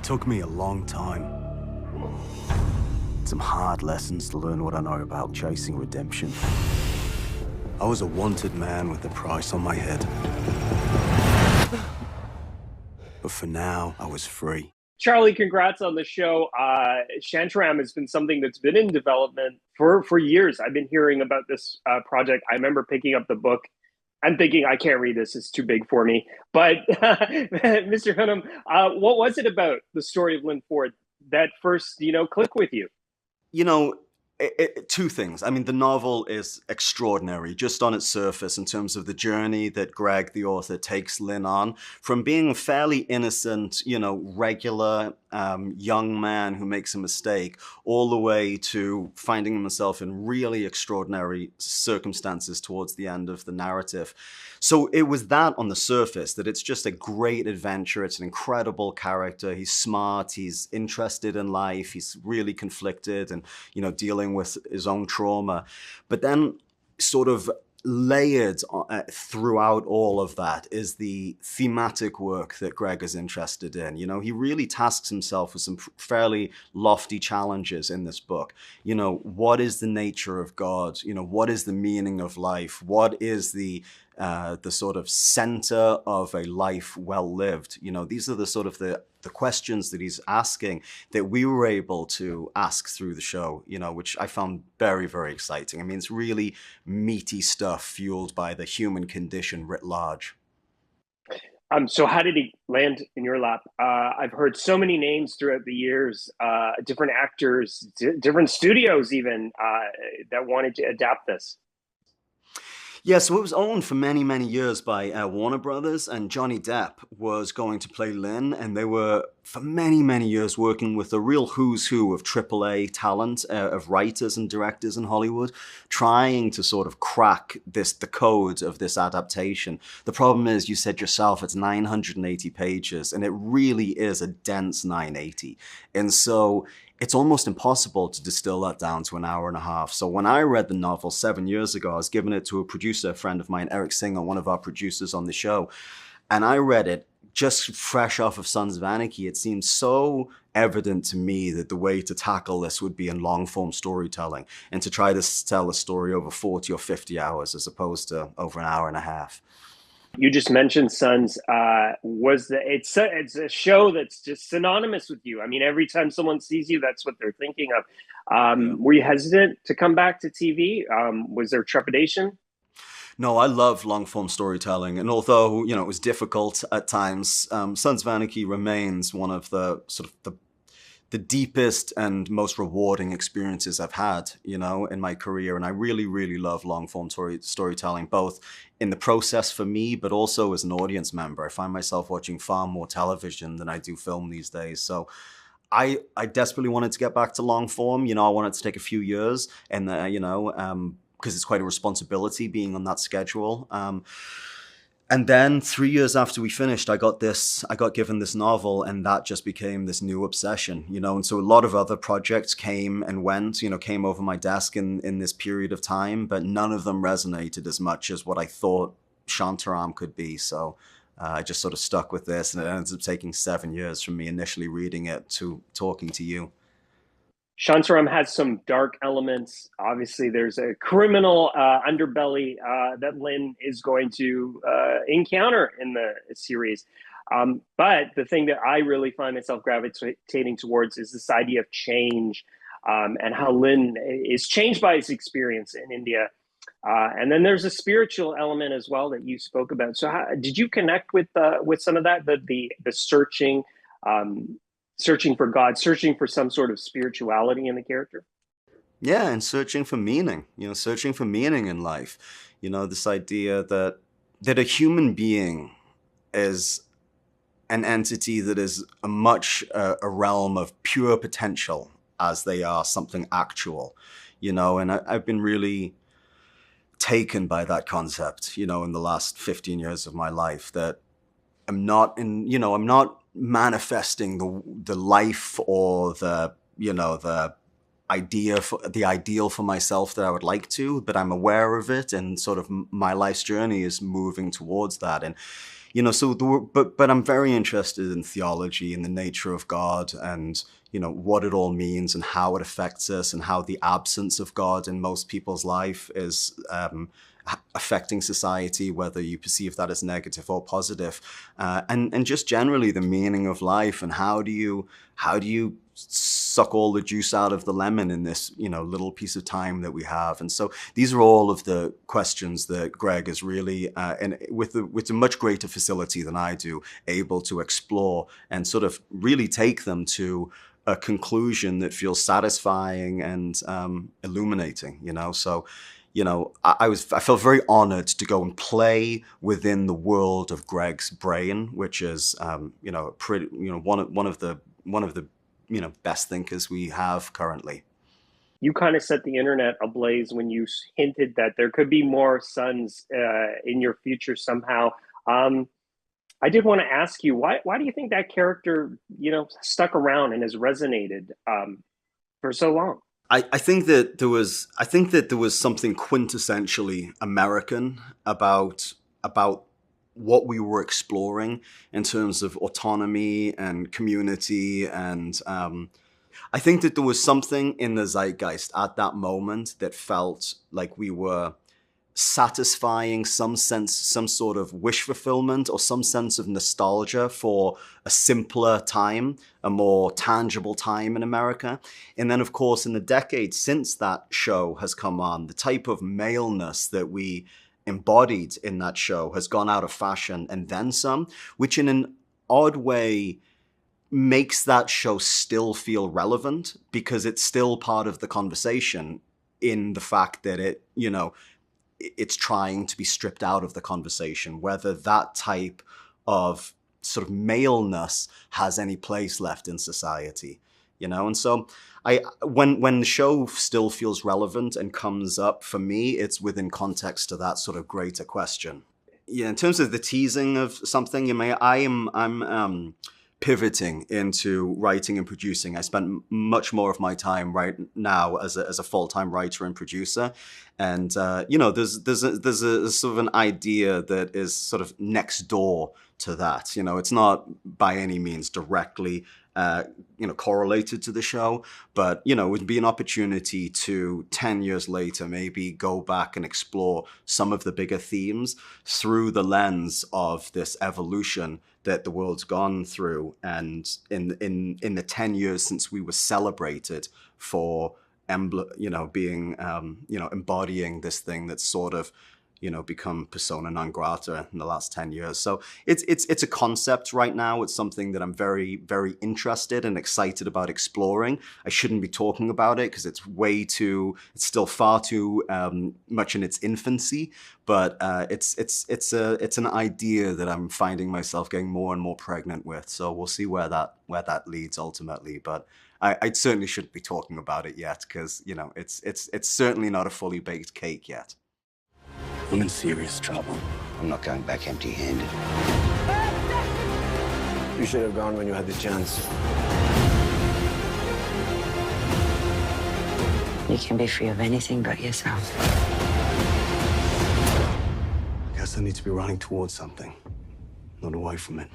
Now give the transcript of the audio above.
Took me a long time. Some hard lessons to learn what I know about chasing redemption. I was a wanted man with a price on my head. But for now, I was free. Charlie, congrats on the show. Shantaram has been something that's been in development for years. I've been hearing about this project. I remember picking up the book and thinking, I can't read this. It's too big for me. But Mr. Hunnam, what was it about the story of Lynn Ford that first, clicked with you? Two things. I mean, the novel is extraordinary just on its surface in terms of the journey that Greg, the author, takes Lynn on from being a fairly innocent, regular young man who makes a mistake all the way to finding himself in really extraordinary circumstances towards the end of the narrative. So it was that on the surface, that it's just a great adventure. It's an incredible character. He's smart. He's interested in life. He's really conflicted and, dealing with his own trauma. But then sort of layered throughout all of that is the thematic work that Greg is interested in. He really tasks himself with some fairly lofty challenges in this book. What is the nature of God? What is the meaning of life? What is the sort of center of a life well lived? These are the sort of the questions that he's asking that we were able to ask through the show, which I found very, very exciting. I mean, it's really meaty stuff fueled by the human condition writ large. So how did he land in your lap? I've heard so many names throughout the years, different actors, different studios even, that wanted to adapt this. Yeah, so it was owned for many, many years by Warner Brothers, and Johnny Depp was going to play Lynn, and they were, for many, many years, working with a real who's who of AAA talent, of writers and directors in Hollywood, trying to sort of crack the code of this adaptation. The problem is, you said yourself, it's 980 pages, and it really is a dense 980. And so it's almost impossible to distill that down to an hour and a half. So when I read the novel 7 years ago, I was giving it to a producer friend of mine, Eric Singer, one of our producers on the show. And I read it just fresh off of Sons of Anarchy. It seemed so evident to me that the way to tackle this would be in long form storytelling and to try to tell a story over 40 or 50 hours as opposed to over an hour and a half. You just mentioned Sons. It's a show that's just synonymous with you. I mean, every time someone sees you, that's what they're thinking of. Were you hesitant to come back to TV? Was there trepidation? No, I love long-form storytelling, and although it was difficult at times, Sons of Anarchy remains one of the sort of the deepest and most rewarding experiences I've had, in my career. And I really, really love long-form storytelling, both in the process for me, but also as an audience member. I find myself watching far more television than I do film these days. So I desperately wanted to get back to long form. I wanted to take a few years and, because it's quite a responsibility being on that schedule. And then 3 years after we finished, I got given this novel, and that just became this new obsession, and so a lot of other projects came and went, came over my desk in this period of time, but none of them resonated as much as what I thought Shantaram could be. So I just sort of stuck with this, and it ended up taking 7 years from me initially reading it to talking to you. Shantaram has some dark elements. Obviously, there's a criminal underbelly that Lynn is going to encounter in the series. But the thing that I really find myself gravitating towards is this idea of change and how Lynn is changed by his experience in India. And then there's a spiritual element as well that you spoke about. So did you connect with some of that, the searching, searching for God, searching for some sort of spirituality in the character? Yeah, and searching for meaning, searching for meaning in life. This idea that a human being is an entity that is a realm of pure potential as they are something actual, and I've been really taken by that concept, in the last 15 years of my life, that I'm not manifesting the life or the ideal for myself that I would like to, but I'm aware of it, and sort of my life's journey is moving towards that. And So but I'm very interested in theology and the nature of God, and what it all means and how it affects us, and how the absence of God in most people's life is affecting society, whether you perceive that as negative or positive, and just generally the meaning of life, and how do you suck all the juice out of the lemon in this little piece of time that we have. And so these are all of the questions that Greg is really and with a much greater facility than I do, able to explore and sort of really take them to a conclusion that feels satisfying and illuminating. So I felt very honored to go and play within the world of Greg's brain, which is pretty one of the best thinkers we have currently. You kind of set the internet ablaze when you hinted that there could be more sons in your future somehow. I did want to ask you, why do you think that character, stuck around and has resonated for so long? I think that there was something quintessentially American about what we were exploring in terms of autonomy and community, and I think that there was something in the zeitgeist at that moment that felt like we were satisfying some sort of wish fulfillment, or some sense of nostalgia for a simpler time, a more tangible time in America. And then, of course, in the decades since that show has come on, the type of maleness that we embodied in that show has gone out of fashion and then some, which in an odd way makes that show still feel relevant, because it's still part of the conversation, in the fact that it's trying to be stripped out of the conversation, whether that type of sort of maleness has any place left in society, And so when the show still feels relevant and comes up, for me, it's within context to that sort of greater question. Yeah, in terms of the teasing of something, I'm pivoting into writing and producing. I spend much more of my time right now as a full-time writer and producer, and there's a sort of an idea that is sort of next door to that. It's not by any means directly correlated to the show, but it would be an opportunity to 10 years later maybe go back and explore some of the bigger themes through the lens of this evolution that the world's gone through, and in the 10 years since we were celebrated for being embodying this thing that's sort of become persona non grata in the last 10 years. So it's a concept right now. It's something that I'm very, very interested and excited about exploring. I shouldn't be talking about it because it's still far too much in its infancy, but it's an idea that I'm finding myself getting more and more pregnant with. So we'll see where that leads ultimately. But I certainly shouldn't be talking about it yet, because it's certainly not a fully baked cake yet. I'm in serious trouble. I'm not going back empty-handed. You should have gone when you had the chance. You can be free of anything but yourself. I guess I need to be running towards something, not away from it.